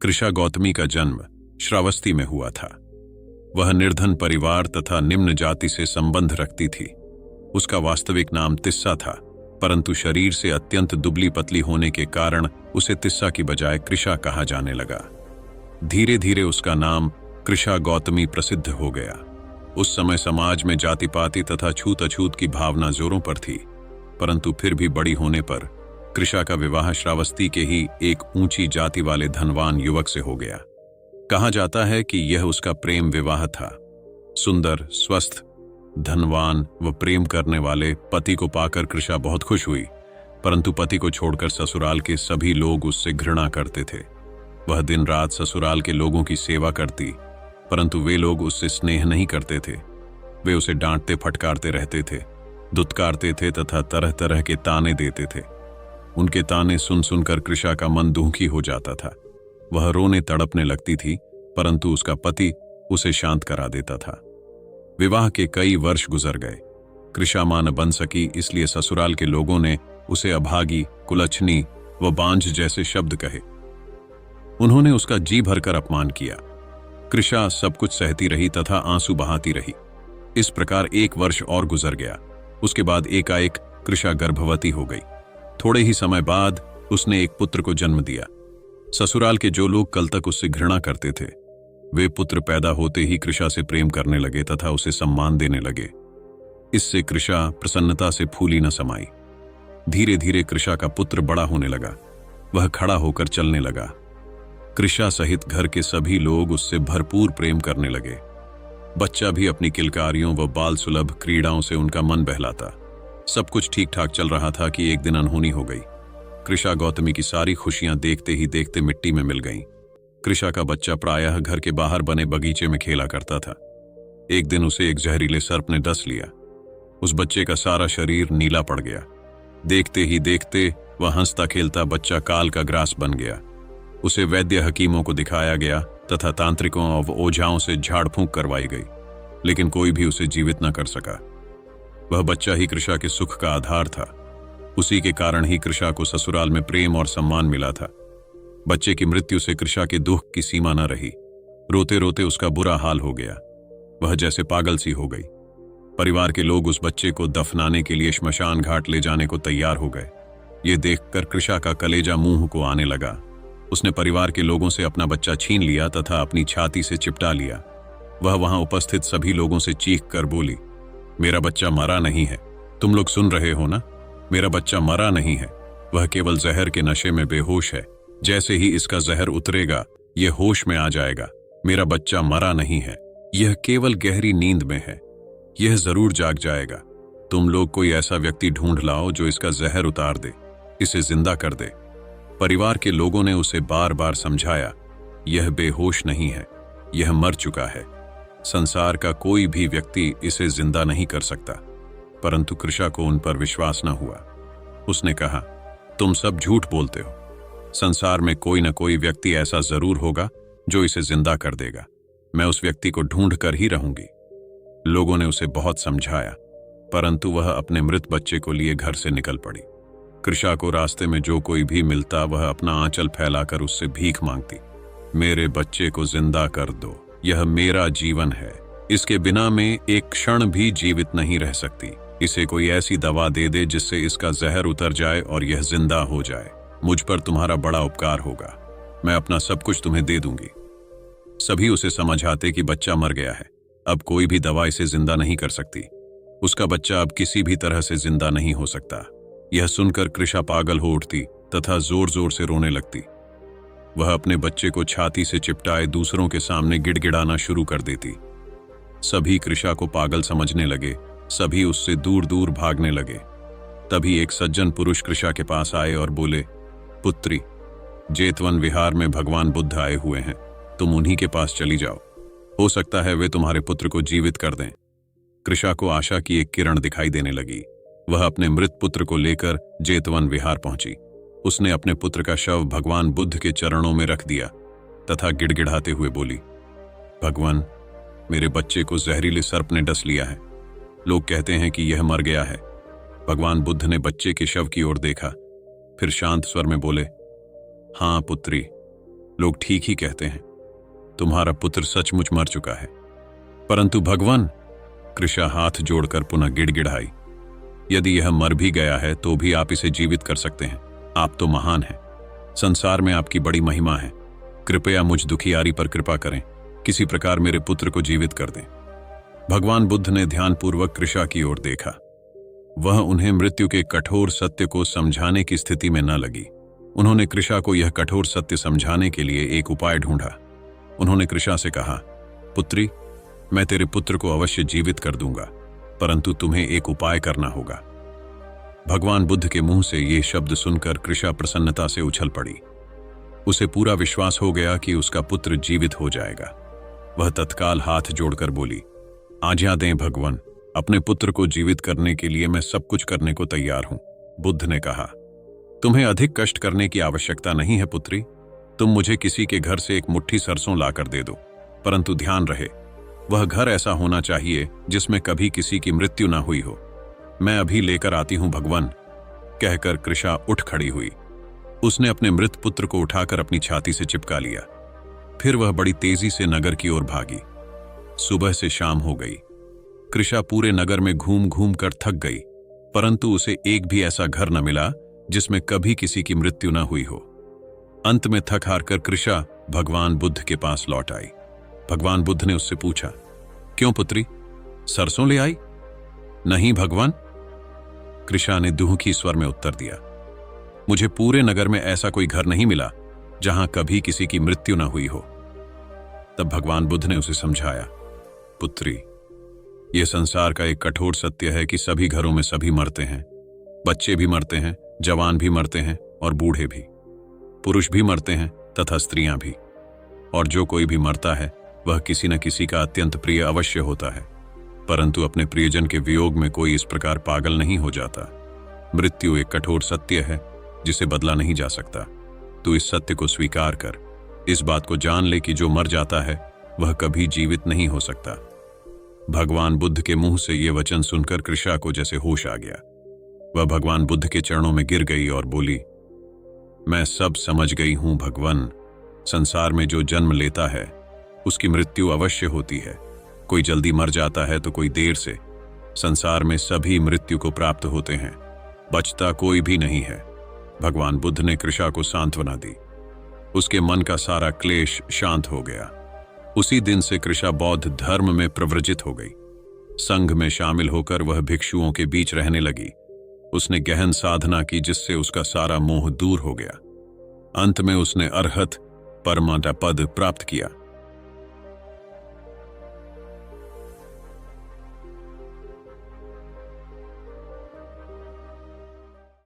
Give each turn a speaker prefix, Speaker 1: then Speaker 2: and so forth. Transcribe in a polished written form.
Speaker 1: कृषा गौतमी का जन्म श्रावस्ती में हुआ था। वह निर्धन परिवार तथा निम्न जाति से संबंध रखती थी। उसका वास्तविक नाम तिस्सा था, परंतु शरीर से अत्यंत दुबली पतली होने के कारण उसे तिस्सा की बजाय कृषा कहा जाने लगा। धीरे धीरे उसका नाम कृषा गौतमी प्रसिद्ध हो गया। उस समय समाज में जाति पाति तथा छूत अछूत की भावना जोरों पर थी, परंतु फिर भी बड़ी होने पर कृषा का विवाह श्रावस्ती के ही एक ऊंची जाति वाले धनवान युवक से हो गया। कहा जाता है कि यह उसका प्रेम विवाह था। सुंदर, स्वस्थ, धनवान व प्रेम करने वाले पति को पाकर कृषा बहुत खुश हुई, परंतु पति को छोड़कर ससुराल के सभी लोग उससे घृणा करते थे। वह दिन रात ससुराल के लोगों की सेवा करती, परंतु वे लोग उससे स्नेह नहीं करते थे। वे उसे डांटते फटकारते रहते थे, दुत्कारते थे तथा तरह तरह के ताने देते थे। उनके ताने सुन सुनकर कृषा का मन दुखी हो जाता था। वह रोने तड़पने लगती थी, परंतु उसका पति उसे शांत करा देता था। विवाह के कई वर्ष गुजर गए। कृषा मां न बन सकी, इसलिए ससुराल के लोगों ने उसे अभागी, कुलच्छनी व बांझ जैसे शब्द कहे। उन्होंने उसका जी भरकर अपमान किया। कृषा सब कुछ सहती रही तथा आंसू बहाती रही। इस प्रकार 1 वर्ष और गुजर गया। उसके बाद एकाएक कृषा गर्भवती हो गई। थोड़े ही समय बाद उसने एक पुत्र को जन्म दिया। ससुराल के जो लोग कल तक उससे घृणा करते थे, वे पुत्र पैदा होते ही कृषा से प्रेम करने लगे तथा उसे सम्मान देने लगे। इससे कृषा प्रसन्नता से फूली न समाई। धीरे धीरे कृषा का पुत्र बड़ा होने लगा। वह खड़ा होकर चलने लगा। कृषा सहित घर के सभी लोग उससे भरपूर प्रेम करने लगे। बच्चा भी अपनी किलकारियों व बाल सुलभ क्रीड़ाओं से उनका मन बहलाता। सब कुछ ठीक ठाक चल रहा था कि एक दिन अनहोनी हो गई। कृषा गौतमी की सारी खुशियां देखते ही देखते मिट्टी में मिल गईं। कृषा का बच्चा प्रायः घर के बाहर बने बगीचे में खेला करता था। एक दिन उसे एक जहरीले सर्प ने डस लिया। उस बच्चे का सारा शरीर नीला पड़ गया। देखते ही देखते वह हंसता खेलता बच्चा काल का ग्रास बन गया। उसे वैद्य हकीमों को दिखाया गया तथा तांत्रिकों व ओझाओं से झाड़ फूंक करवाई गई, लेकिन कोई भी उसे जीवित न कर सका। वह बच्चा ही कृषा के सुख का आधार था। उसी के कारण ही कृषा को ससुराल में प्रेम और सम्मान मिला था। बच्चे की मृत्यु से कृषा के दुख की सीमा न रही। रोते रोते उसका बुरा हाल हो गया। वह जैसे पागल सी हो गई। परिवार के लोग उस बच्चे को दफनाने के लिए श्मशान घाट ले जाने को तैयार हो गए। ये देखकर कृषा का कलेजा मुंह को आने लगा। उसने परिवार के लोगों से अपना बच्चा छीन लिया तथा अपनी छाती से चिपटा लिया। वह वहां उपस्थित सभी लोगों से चीख कर बोली, मेरा बच्चा मरा नहीं है। तुम लोग सुन रहे हो ना? मेरा बच्चा मरा नहीं है। वह केवल जहर के नशे में बेहोश है। जैसे ही इसका जहर उतरेगा, यह होश में आ जाएगा। मेरा बच्चा मरा नहीं है। यह केवल गहरी नींद में है। यह जरूर जाग जाएगा। तुम लोग कोई ऐसा व्यक्ति ढूंढ लाओ जो इसका जहर उतार दे, इसे जिंदा कर दे। परिवार के लोगों ने उसे बार बार समझाया, यह बेहोश नहीं है, यह मर चुका है। संसार का कोई भी व्यक्ति इसे जिंदा नहीं कर सकता। परंतु कृषा को उन पर विश्वास न हुआ। उसने कहा, तुम सब झूठ बोलते हो। संसार में कोई न कोई व्यक्ति ऐसा जरूर होगा जो इसे जिंदा कर देगा। मैं उस व्यक्ति को ढूंढ कर ही रहूंगी। लोगों ने उसे बहुत समझाया, परंतु वह अपने मृत बच्चे को लिए घर से निकल पड़ी। कृषा को रास्ते में जो कोई भी मिलता, वह अपना आंचल फैलाकर उससे भीख मांगती, मेरे बच्चे को जिंदा कर दो, यह मेरा जीवन है। इसके बिना मैं एक क्षण भी जीवित नहीं रह सकती। इसे कोई ऐसी दवा दे दे जिससे इसका जहर उतर जाए और यह जिंदा हो जाए। मुझ पर तुम्हारा बड़ा उपकार होगा। मैं अपना सब कुछ तुम्हें दे दूंगी। सभी उसे समझाते कि बच्चा मर गया है, अब कोई भी दवा इसे जिंदा नहीं कर सकती। उसका बच्चा अब किसी भी तरह से जिंदा नहीं हो सकता। यह सुनकर कृषा पागल हो उठती तथा जोर जोर से रोने लगती। वह अपने बच्चे को छाती से चिपटाए दूसरों के सामने गिड़गिड़ाना शुरू कर देती। सभी कृषा को पागल समझने लगे। सभी उससे दूर दूर भागने लगे। तभी एक सज्जन पुरुष कृषा के पास आए और बोले, पुत्री, जेतवन विहार में भगवान बुद्ध आए हुए हैं, तुम उन्हीं के पास चली जाओ। हो सकता है वे तुम्हारे पुत्र को जीवित कर दें। कृषा को आशा की एक किरण दिखाई देने लगी। वह अपने मृत पुत्र को लेकर जेतवन विहार पहुंची। उसने अपने पुत्र का शव भगवान बुद्ध के चरणों में रख दिया तथा गिड़गिड़ाते हुए बोली, भगवान, मेरे बच्चे को जहरीले सर्प ने डस लिया है। लोग कहते हैं कि यह मर गया है। भगवान बुद्ध ने बच्चे के शव की ओर देखा, फिर शांत स्वर में बोले, हाँ पुत्री, लोग ठीक ही कहते हैं, तुम्हारा पुत्र सचमुच मर चुका है। परंतु भगवान, कृषा हाथ जोड़कर पुनः गिड़गिड़ाई, यदि यह मर भी गया है तो भी आप इसे जीवित कर सकते हैं। आप तो महान हैं, संसार में आपकी बड़ी महिमा है। कृपया मुझ दुखियारी पर कृपा करें, किसी प्रकार मेरे पुत्र को जीवित कर दें। भगवान बुद्ध ने ध्यानपूर्वक कृषा की ओर देखा। वह उन्हें मृत्यु के कठोर सत्य को समझाने की स्थिति में न लगी। उन्होंने कृषा को यह कठोर सत्य समझाने के लिए एक उपाय ढूंढा। उन्होंने कृषा से कहा, पुत्री, मैं तेरे पुत्र को अवश्य जीवित कर दूंगा, परंतु तुम्हें एक उपाय करना होगा। भगवान बुद्ध के मुंह से ये शब्द सुनकर कृषा प्रसन्नता से उछल पड़ी। उसे पूरा विश्वास हो गया कि उसका पुत्र जीवित हो जाएगा। वह तत्काल हाथ जोड़कर बोली, आज्ञा दें भगवान, अपने पुत्र को जीवित करने के लिए मैं सब कुछ करने को तैयार हूं। बुद्ध ने कहा, तुम्हें अधिक कष्ट करने की आवश्यकता नहीं है पुत्री। तुम मुझे किसी के घर से एक मुट्ठी सरसों लाकर दे दो, परंतु ध्यान रहे, वह घर ऐसा होना चाहिए जिसमें कभी किसी की मृत्यु ना हुई हो। मैं अभी लेकर आती हूं भगवान। कहकर कृषा उठ खड़ी हुई। उसने अपने मृत पुत्र को उठाकर अपनी छाती से चिपका लिया। फिर वह बड़ी तेजी से नगर की ओर भागी। सुबह से शाम हो गई। कृषा पूरे नगर में घूम घूम कर थक गई, परंतु उसे एक भी ऐसा घर न मिला जिसमें कभी किसी की मृत्यु न हुई हो। अंत में थक हार कर कृषा भगवान बुद्ध के पास लौट आई। भगवान बुद्ध ने उससे पूछा, क्यों पुत्री, सरसों ले आई? नहीं भगवान, कृषा ने दुखी स्वर में उत्तर दिया, मुझे पूरे नगर में ऐसा कोई घर नहीं मिला जहां कभी किसी की मृत्यु न हुई हो। तब भगवान बुद्ध ने उसे समझाया, पुत्री, यह संसार का एक कठोर सत्य है कि सभी घरों में सभी मरते हैं। बच्चे भी मरते हैं, जवान भी मरते हैं और बूढ़े भी। पुरुष भी मरते हैं तथा स्त्रियां भी। और जो कोई भी मरता है वह किसी न किसी का अत्यंत प्रिय अवश्य होता है, परंतु अपने प्रियजन के वियोग में कोई इस प्रकार पागल नहीं हो जाता। मृत्यु एक कठोर सत्य है जिसे बदला नहीं जा सकता। तू इस सत्य को स्वीकार कर। इस बात को जान ले कि जो मर जाता है वह कभी जीवित नहीं हो सकता। भगवान बुद्ध के मुंह से ये वचन सुनकर कृषा को जैसे होश आ गया। वह भगवान बुद्ध के चरणों में गिर गई और बोली, मैं सब समझ गई हूं भगवान। संसार में जो जन्म लेता है उसकी मृत्यु अवश्य होती है। कोई जल्दी मर जाता है तो कोई देर से। संसार में सभी मृत्यु को प्राप्त होते हैं, बचता कोई भी नहीं है। भगवान बुद्ध ने कृषा को सांत्वना दी। उसके मन का सारा क्लेश शांत हो गया। उसी दिन से कृषा बौद्ध धर्म में प्रव्रजित हो गई। संघ में शामिल होकर वह भिक्षुओं के बीच रहने लगी। उसने गहन साधना की जिससे उसका सारा मोह दूर हो गया। अंत में उसने अरहत पद प्राप्त किया।